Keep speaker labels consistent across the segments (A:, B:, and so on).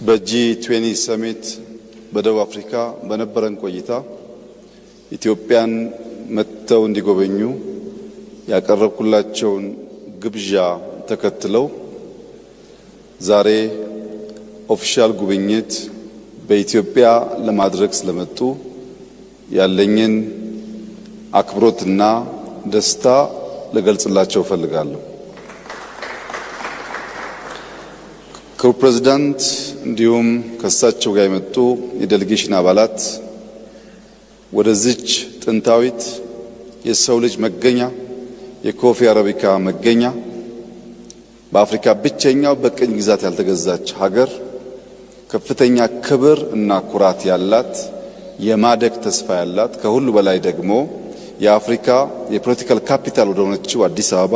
A: በጂ20 ሰሚት በደቡብ አፍሪካ በነበረን ቆይታ ኢትዮጵያን መጥተው እንዲጎበኙ ያቀረብኩላቸውን ግብዣ ተከትለው ዛሬ ኦፊሻል ጉብኝት በኢትዮጵያ ለማድረግ ስለመጡ ያለኝን አክብሮትና ደስታ ልገልጽላቸው ፈልጋለሁ። ክቡር ፕሬዝዳንት እንዲሁም ከሳቸው ጋር የመጡ የዴሌጌሽን አባላት ወደዚች ጥንታዊት የሰው ልጅ መገኛ የኮፊ አረቢካ መገኛ በአፍሪካ ብቸኛው በቅኝ ግዛት ያልተገዛች ሀገር ከፍተኛ ክብር እና ኩራት ያላት የማደግ ተስፋ ያላት ከሁሉ በላይ ደግሞ የአፍሪካ የፖለቲካል ካፒታል ወደ ሆነችው አዲስ አበባ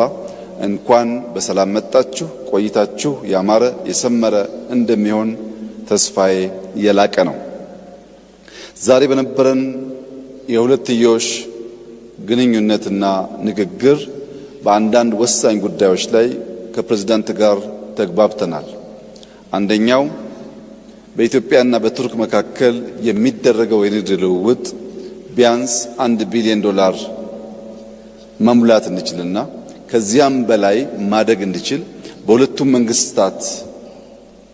A: እንኳን በሰላም መጣችሁ፣ ቆይታችሁ ያማረ የሰመረ እንደሚሆን ተስፋዬ የላቀ ነው። ዛሬ በነበረን የሁለትዮሽ ግንኙነትና ንግግር በአንዳንድ ወሳኝ ጉዳዮች ላይ ከፕሬዝዳንት ጋር ተግባብተናል። አንደኛው በኢትዮጵያና በቱርክ መካከል የሚደረገው የንግድ ልውውጥ ቢያንስ $1 ቢሊዮን መሙላት እንችልና ከዚያም በላይ ማደግ እንዲችል በሁለቱም መንግስታት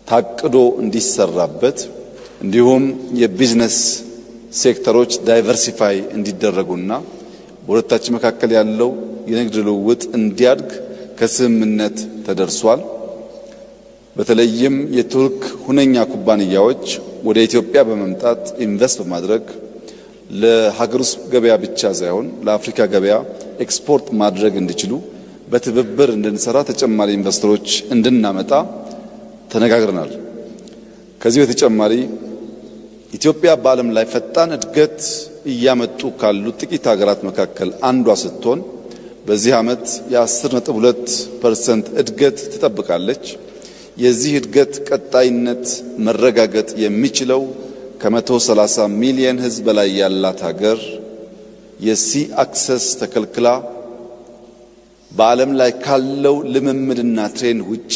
A: ታቅዶ እንዲሰራበት እንዲሁም የቢዝነስ ሴክተሮች ዳይቨርሲፋይ እንዲደረጉና በሁለታችን መካከል ያለው የንግድ ልውውጥ እንዲያድግ ከስምምነት ተደርሷል። በተለይም የቱርክ ሁነኛ ኩባንያዎች ወደ ኢትዮጵያ በመምጣት ኢንቨስት በማድረግ ለሀገር ውስጥ ገበያ ብቻ ሳይሆን ለአፍሪካ ገበያ ኤክስፖርት ማድረግ እንዲችሉ በትብብር እንድንሰራ ተጨማሪ ኢንቨስተሮች እንድናመጣ ተነጋግረናል። ከዚህ በተጨማሪ ኢትዮጵያ በዓለም ላይ ፈጣን እድገት እያመጡ ካሉ ጥቂት ሀገራት መካከል አንዷ ስትሆን በዚህ ዓመት የ10.2% እድገት ትጠብቃለች። የዚህ እድገት ቀጣይነት መረጋገጥ የሚችለው ከ130 ሚሊዮን ሕዝብ በላይ ያላት ሀገር የሲ አክሰስ ተከልክላ በዓለም ላይ ካለው ልምምድና ትሬንድ ውጪ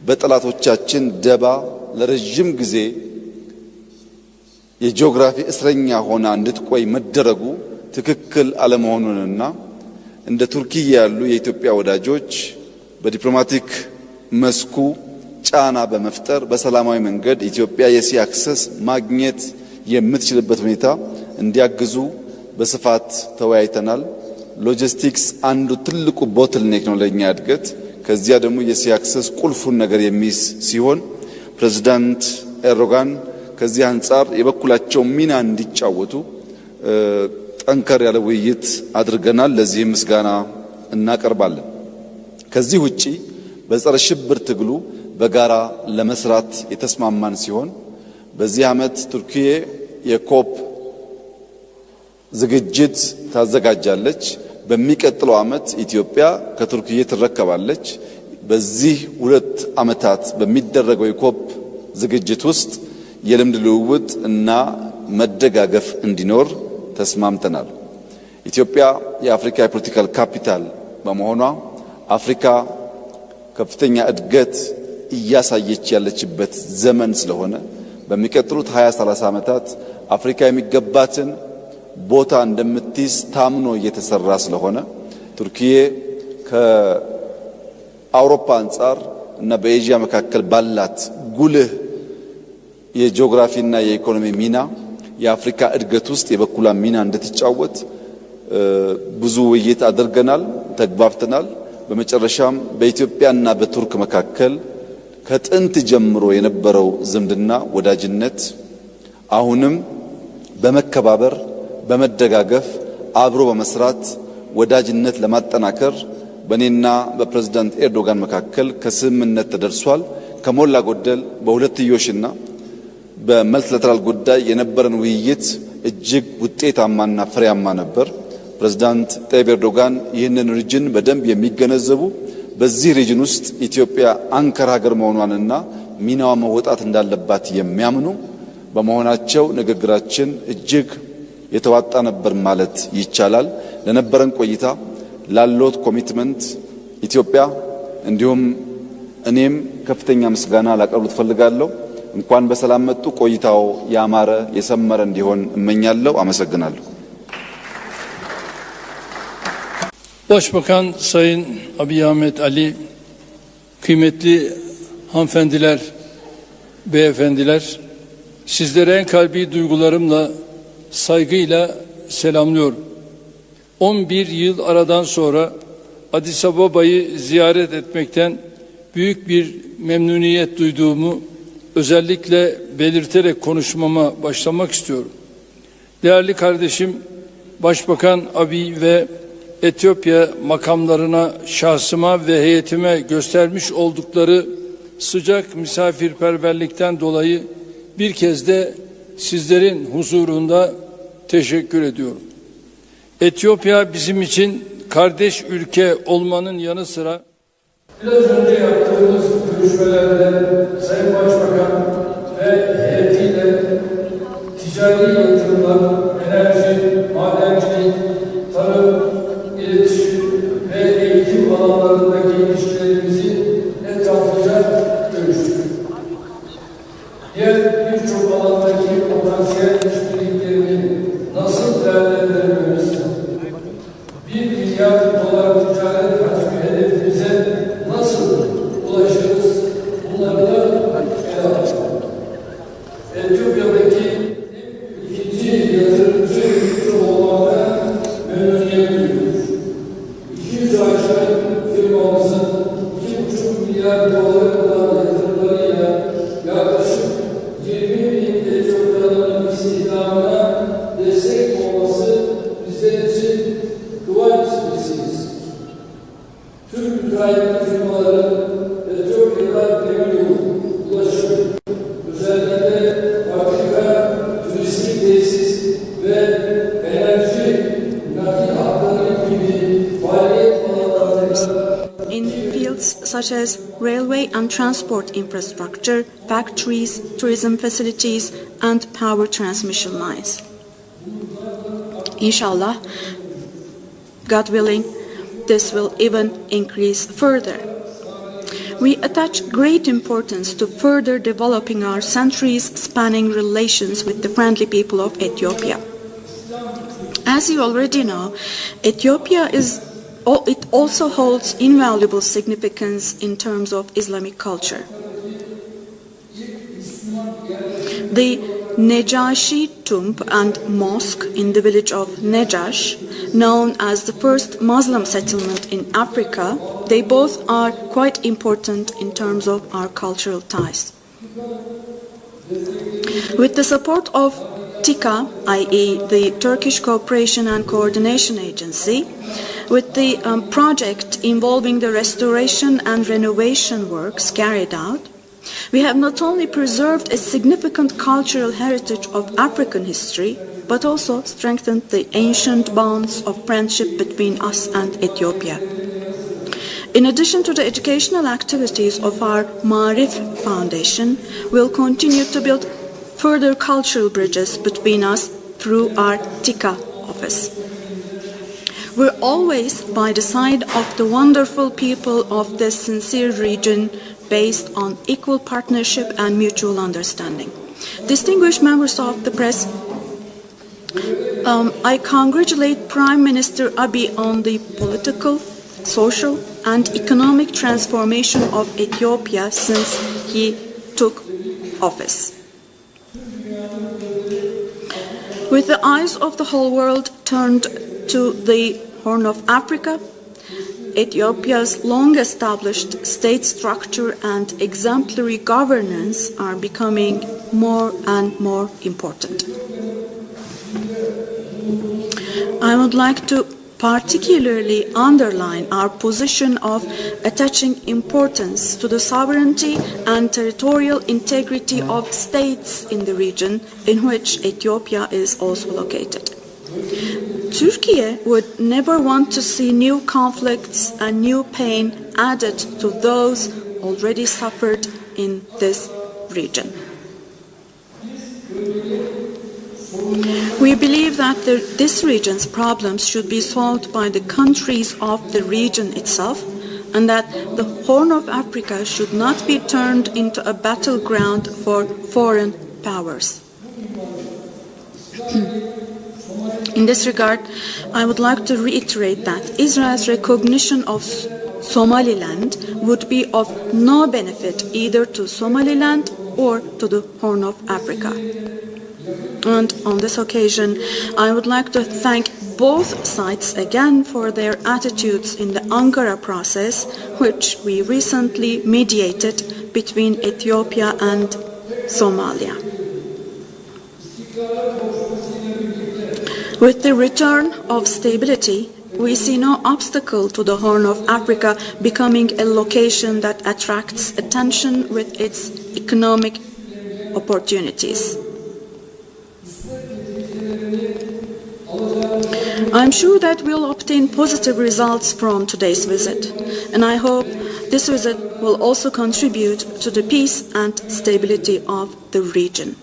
A: በጠላቶቻችን ደባ ለረጅም ጊዜ የጂኦግራፊ እስረኛ ሆና እንድትቆይ መደረጉ ትክክል አለመሆኑንና እንደ ቱርኪያ ያሉ የኢትዮጵያ ወዳጆች በዲፕሎማቲክ መስኩ ጫና በመፍጠር በሰላማዊ መንገድ ኢትዮጵያ የሲ አክሰስ ማግኘት የምትችልበት ሁኔታ እንዲያግዙ በስፋት ተወያይተናል። ሎጂስቲክስ አንዱ ትልቁ ቦትልኔክ ነው ለኛ እድገት። ከዚያ ደግሞ የሲ አክሰስ ቁልፉን ነገር የሚይዝ ሲሆን ፕሬዝዳንት ኤርዶጋን ከዚህ አንጻር የበኩላቸው ሚና እንዲጫወቱ ጠንከር ያለ ውይይት አድርገናል። ለዚህ ምስጋና እናቀርባለን። ከዚህ ውጪ በጸረ ሽብር ትግሉ በጋራ ለመስራት የተስማማን ሲሆን በዚህ ዓመት ቱርኪያ የኮፕ ዝግጅት ታዘጋጃለች። በሚቀጥለው ዓመት ኢትዮጵያ ከቱርኪያ ትረከባለች። በዚህ 2 ዓመታት በሚደረገው የኮፕ ዝግጅት ውስጥ የልምድ ልውውጥ እና መደጋገፍ እንዲኖር ተስማምተናል። ኢትዮጵያ የአፍሪካ የፖለቲካል ካፒታል በመሆኗ አፍሪካ ከፍተኛ እድገት እያሳየች ያለችበት ዘመን ስለሆነ በሚቀጥሉት 20-30 ዓመታት አፍሪካ የሚገባትን ቦታ እንደምትይዝ ታምኖ እየተሰራ ስለሆነ ቱርኪያ ከአውሮፓ አንጻር እና በኤዥያ መካከል ባላት ጉልህ የጂኦግራፊና የኢኮኖሚ ሚና የአፍሪካ እድገት ውስጥ የበኩሏን ሚና እንድትጫወት ብዙ ውይይት አድርገናል፣ ተግባብተናል። በመጨረሻም በኢትዮጵያና በቱርክ መካከል ከጥንት ጀምሮ የነበረው ዝምድና ወዳጅነት አሁንም በመከባበር በመደጋገፍ አብሮ በመስራት ወዳጅነት ለማጠናከር በኔና በፕሬዝዳንት ኤርዶጋን መካከል ከስምምነት ተደርሷል። ከሞላ ጎደል በሁለትዮሽና በመልቲላተራል ጉዳይ የነበረን ውይይት እጅግ ውጤታማና ፍሬያማ ነበር። ፕሬዝዳንት ጣይብ ኤርዶጋን ይህንን ሪጅን በደንብ የሚገነዘቡ በዚህ ሪጅን ውስጥ ኢትዮጵያ አንከር ሀገር መሆኗንና ሚናዋ መወጣት እንዳለባት የሚያምኑ በመሆናቸው ንግግራችን እጅግ የተዋጣ ነበር ማለት ይቻላል። ለነበረን ቆይታ ላሎት ኮሚትመንት ኢትዮጵያ እንዲሁም እኔም ከፍተኛ ምስጋና ላቀርብ ፈልጋለሁ። እንኳን በሰላም መጡ። ቆይታው ያማረ የሰመረ እንዲሆን እመኛለሁ። አመሰግናለሁ።
B: Başbakan Sayın Abiy Ahmet Ali, kıymetli hanımefendiler, beyefendiler, sizlere en kalbi duygularımla, saygıyla selamlıyorum. 11 yıl aradan sonra Addis Ababa'yı ziyaret etmekten büyük bir memnuniyet duyduğumu özellikle belirterek konuşmama başlamak istiyorum. Değerli kardeşim Başbakan Abiy ve Etiyopya makamlarına, şahsıma ve heyetime göstermiş oldukları sıcak misafirperverlikten dolayı bir kez de sizlerin huzurunda teşekkür ediyorum. Etiyopya bizim için kardeş ülke olmanın yanı sıra biraz önce yaptığımız görüşmelerde Sayın Başbakan ve heyetiyle ticari yatırımlar, enerji, madencilik, tarım, iletişim ve eğitim alanlarındaki ilişkilerimizi etraflıca görüştük. Diğer birçok alandaki potansiyel işbirliklerini nasıl değerlendirmemiz, 1 milyar dolar ticaret hacmi hedefimize nasıl ulaşırız, bunları da ele aldık. Etiyopya'daki ikinci yatırımcı ülke olmakta memnuniyet duyuyoruz. 200 aşağı firmamızın 2,5 milyar dolara kadar yatırımlarıyla yaklaşık 20 bin Etiyopyalı'nın istihdamına destek olması bizler için kıvanç vesilesidir. Türk müteahhitlik firmaları Etiyopya'da demiryolu, ulaşım, özellikle fabrika, turistik tesis ve enerji nakil hatları gibi faaliyet alanlarında
C: in fields such as railway and transport infrastructure, factories, tourism facilities, and power transmission lines. Inshallah, God willing, this will even increase further. We attach great importance to further developing our centuries-spanning relations with the friendly people of Ethiopia. As you already know, Ethiopia it also holds invaluable significance in terms of Islamic culture. The Nejashi tomb and mosque in the village of Nejash, known as the first Muslim settlement in Africa, they both are quite important in terms of our cultural ties. With the support of TICA, i.e. the Turkish Cooperation and Coordination Agency, with the project involving the restoration and renovation works carried out, we have not only preserved a significant cultural heritage of African history, but also strengthened the ancient bonds of friendship between us and Ethiopia. In addition to the educational activities of our Maarif Foundation, we'll continue to build further cultural bridges between us through our TICA office. We're always by the side of the wonderful people of this sincere region based on equal partnership and mutual understanding. Distinguished members of the press, I congratulate Prime Minister Abiy on the political, social, and economic transformation of Ethiopia since he took office. With the eyes of the whole world turned to the Horn of Africa, Ethiopia's long-established state structure and exemplary governance are becoming more and more important. I would like to particularly underline our position of attaching importance to the sovereignty and territorial integrity of states in the region in which Ethiopia is also located. Turkey would never want to see new conflicts and new pain added to those already suffered in this region. We believe that this region's problems should be solved by the countries of the region itself, and that the Horn of Africa should not be turned into a battleground for foreign powers. In this regard, I would like to reiterate that Israel's recognition of Somaliland would be of no benefit either to Somaliland or to the Horn of Africa. And on this occasion, I would like to thank both sides again for their attitudes in the Ankara process, which we recently mediated between Ethiopia and Somalia. With the return of stability, we see no obstacle to the Horn of Africa becoming a location that attracts attention with its economic opportunities. I'm sure that we'll obtain positive results from today's visit, and I hope this visit will also contribute to the peace and stability of the region.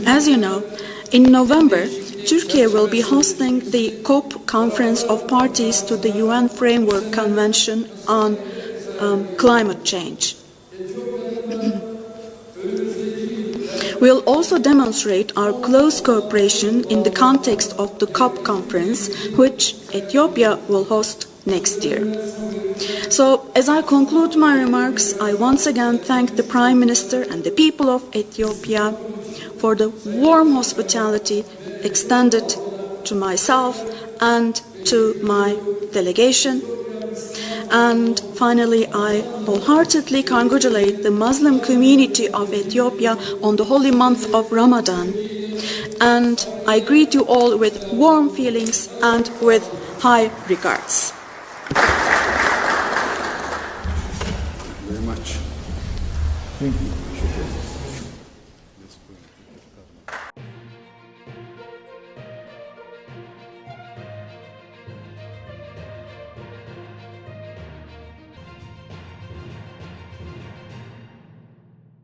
C: As you know, in November, Turkey will be hosting the COP Conference of Parties to the UN Framework Convention on Climate Change. We'll also demonstrate our close cooperation in the context of the COP conference, which Ethiopia will host next year. So, as I conclude my remarks, I once again thank the Prime Minister and the people of Ethiopia for the warm hospitality extended to myself and to my delegation. And finally, I wholeheartedly congratulate the Muslim community of Ethiopia on the holy month of Ramadan. And I greet you all with warm feelings and with high regards.
A: Very much.
D: Thank you.